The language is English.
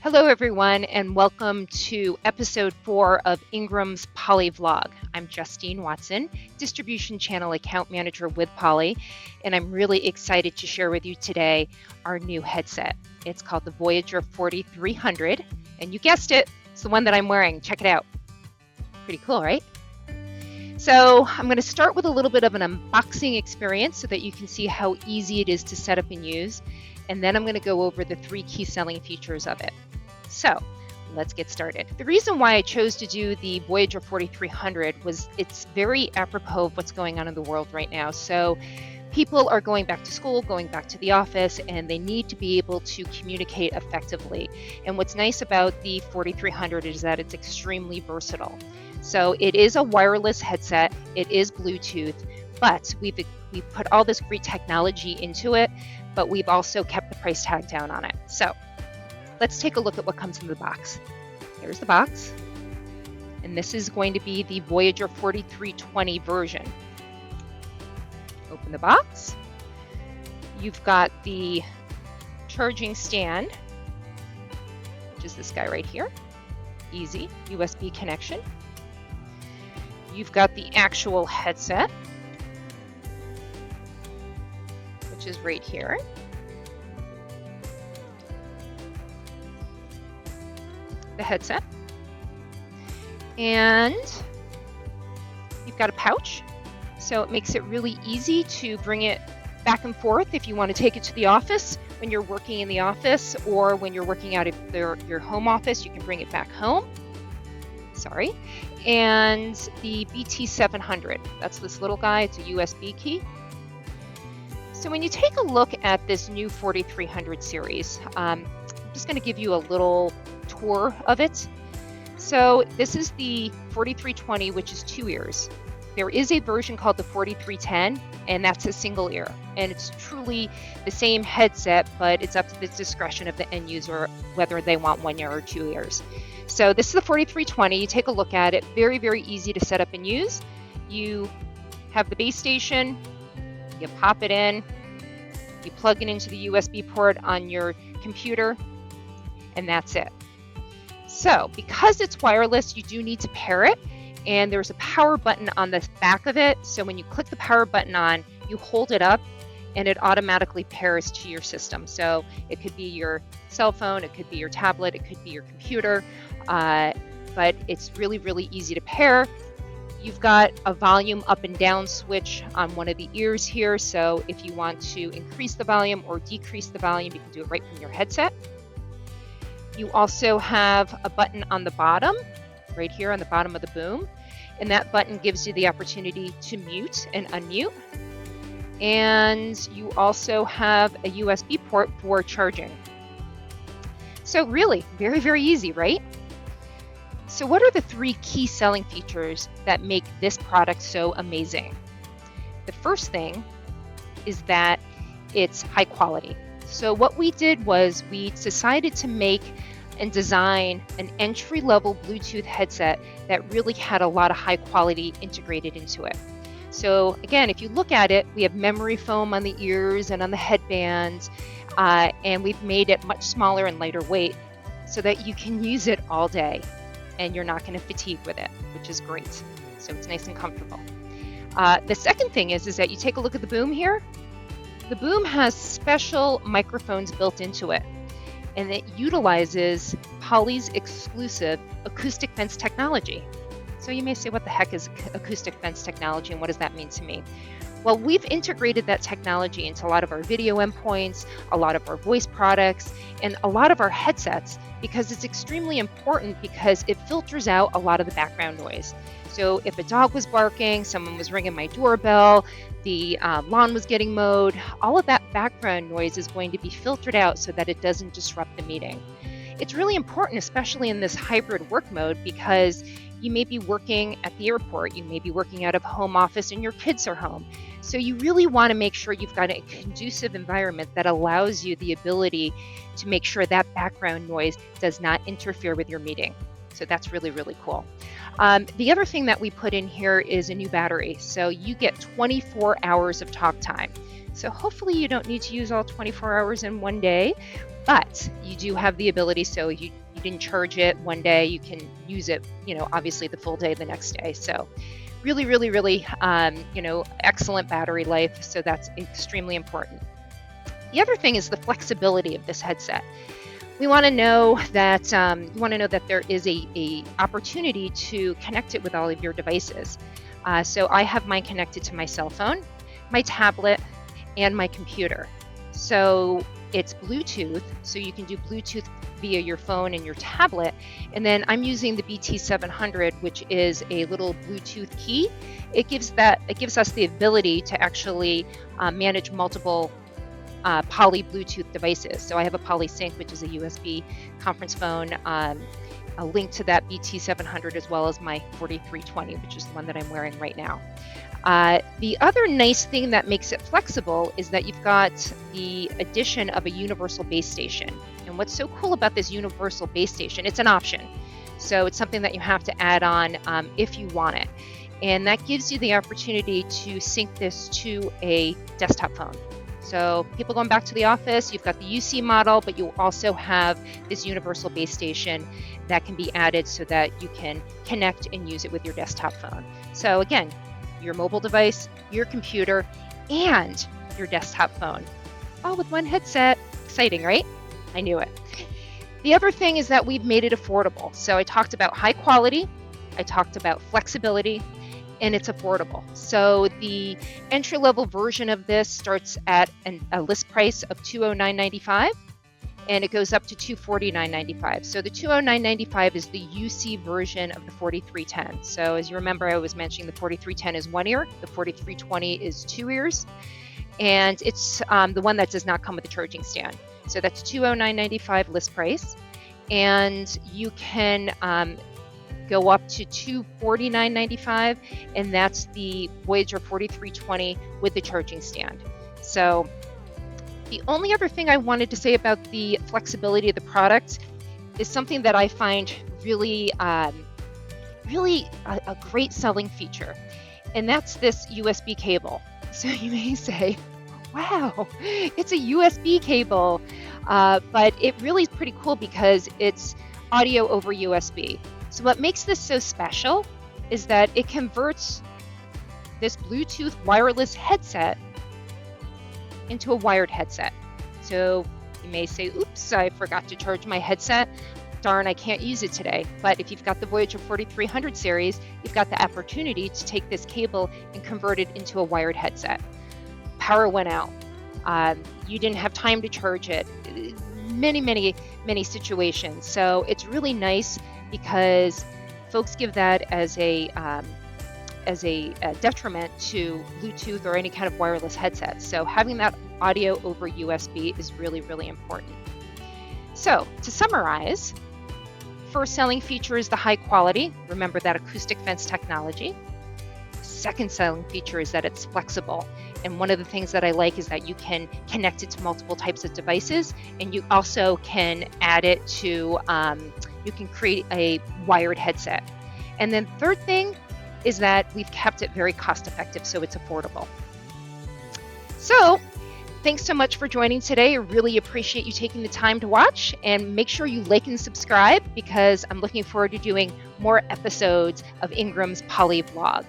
Hello, everyone, and welcome to episode 4 of Ingram's Poly Vlog. I'm Justine Watson, Distribution Channel Account Manager with Poly, and I'm really excited to share with you today our new headset. It's called the Voyager 4300, and you guessed it, it's the one that I'm wearing. Check it out. Pretty cool, right? So I'm going to start with a little bit of an unboxing experience so that you can see how easy it is to set up and use, and then I'm going to go over the 3 key selling features of it. So let's get started. The reason why I chose to do the Voyager 4300 was it's very apropos of what's going on in the world right now. So people are going back to school, going back to the office, and they need to be able to communicate effectively. And what's nice about the 4300 is that it's extremely versatile. So it is a wireless headset, it is Bluetooth, but we've put all this great technology into it, but we've also kept the price tag down on it. So let's take a look at what comes in the box. Here's the box, and this is going to be the Voyager 4320 version. Open the box. You've got the charging stand, which is this guy right here. Easy USB connection. You've got the actual headset, which is right here. The headset, and you've got a pouch, so it makes it really easy to bring it back and forth if you want to take it to the office when you're working in the office, or when you're working out of your home office, you can bring it back home. Sorry. And the BT700, that's this little guy, it's a USB key. So when you take a look at this new 4300 series, I'm just going to give you a little tour of it. So this is the 4320, which is 2 ears. There is a version called the 4310, and that's a single ear. And it's truly the same headset, but it's up to the discretion of the end user whether they want 1 ear or 2 ears. So this is the 4320. You take a look at it. Very, very easy to set up and use. You have the base station. You pop it in. You plug it into the USB port on your computer, and that's it. So because it's wireless, you do need to pair it, and there's a power button on the back of it. So when you click the power button on, you hold it up and it automatically pairs to your system. So it could be your cell phone, it could be your tablet, it could be your computer, but it's really, really easy to pair. You've got a volume up and down switch on one of the ears here. So if you want to increase the volume or decrease the volume, you can do it right from your headset. You also have a button on the bottom, right here on the bottom of the boom, and that button gives you the opportunity to mute and unmute. And you also have a USB port for charging. So really, very, very easy, right? So what are the 3 key selling features that make this product so amazing? The first thing is that it's high quality. So what we did was we decided to make and design an entry-level Bluetooth headset that really had a lot of high quality integrated into it. So again, if you look at it, we have memory foam on the ears and on the headbands, and we've made it much smaller and lighter weight so that you can use it all day and you're not going to fatigue with it, which is great. So it's nice and comfortable. The second thing is that you take a look at the boom here. The boom has special microphones built into it, and it utilizes Poly's exclusive Acoustic Fence technology. So you may say, what the heck is Acoustic Fence technology, and what does that mean to me? Well, we've integrated that technology into a lot of our video endpoints, a lot of our voice products, and a lot of our headsets, because it's extremely important because it filters out a lot of the background noise. So if a dog was barking, someone was ringing my doorbell, the lawn was getting mowed, all of that background noise is going to be filtered out so that it doesn't disrupt the meeting. It's really important, especially in this hybrid work mode, because you may be working at the airport, you may be working out of home office and your kids are home. So you really want to make sure you've got a conducive environment that allows you the ability to make sure that background noise does not interfere with your meeting. So that's really, really cool. The other thing that we put in here is a new battery. So you get 24 hours of talk time. So hopefully you don't need to use all 24 hours in one day, but you do have the ability, so you didn't charge it one day, you can use it, obviously the full day the next day. So really, really, really, excellent battery life. So that's extremely important. The other thing is the flexibility of this headset. We want to know that there is a opportunity to connect it with all of your devices. So I have mine connected to my cell phone, my tablet, and my computer. So it's Bluetooth, so you can do Bluetooth via your phone and your tablet. And then I'm using the BT700, which is a little Bluetooth key. It gives us the ability to actually manage multiple Poly Bluetooth devices. So I have a Poly Sync, which is a USB conference phone, a link to that BT700, as well as my 4320, which is the one that I'm wearing right now. The other nice thing that makes it flexible is that you've got the addition of a universal base station. And what's so cool about this universal base station, it's an option. So it's something that you have to add on if you want it. And that gives you the opportunity to sync this to a desktop phone. So people going back to the office, you've got the UC model, but you also have this universal base station that can be added so that you can connect and use it with your desktop phone. So again, your mobile device, your computer, and your desktop phone, all with one headset. Exciting, right? I knew it. The other thing is that we've made it affordable. So I talked about high quality, I talked about flexibility, and it's affordable. So the entry-level version of this starts at a list price of $209.95, and it goes up to $249.95. So the $209.95 is the UC version of the 4310. So as you remember, I was mentioning the 4310 is 1 ear, the 4320 is 2 ears, and it's the one that does not come with a charging stand. So that's $209.95 list price, and you can go up to $249.95, and that's the Voyager 4320 with the charging stand. So the only other thing I wanted to say about the flexibility of the product is something that I find really a great selling feature, and that's this USB cable. So you may say, wow, it's a USB cable, but it really is pretty cool because it's audio over USB. So what makes this so special is that it converts this Bluetooth wireless headset into a wired headset. So you may say, oops, I forgot to charge my headset. Darn, I can't use it today. But if you've got the Voyager 4300 series, you've got the opportunity to take this cable and convert it into a wired headset. Power went out. You didn't have time to charge it. Many situations. So it's really nice because folks give that as a detriment to Bluetooth or any kind of wireless headset. So having that audio over USB is really, really important. So to summarize, first selling feature is the high quality. Remember that Acoustic Fence technology. Second selling feature is that it's flexible. And one of the things that I like is that you can connect it to multiple types of devices, and you also can add it to, you can create a wired headset. And then third thing is that we've kept it very cost effective, so it's affordable. So thanks so much for joining today. I really appreciate you taking the time to watch, and make sure you like and subscribe because I'm looking forward to doing more episodes of Ingram's Poly Vlog.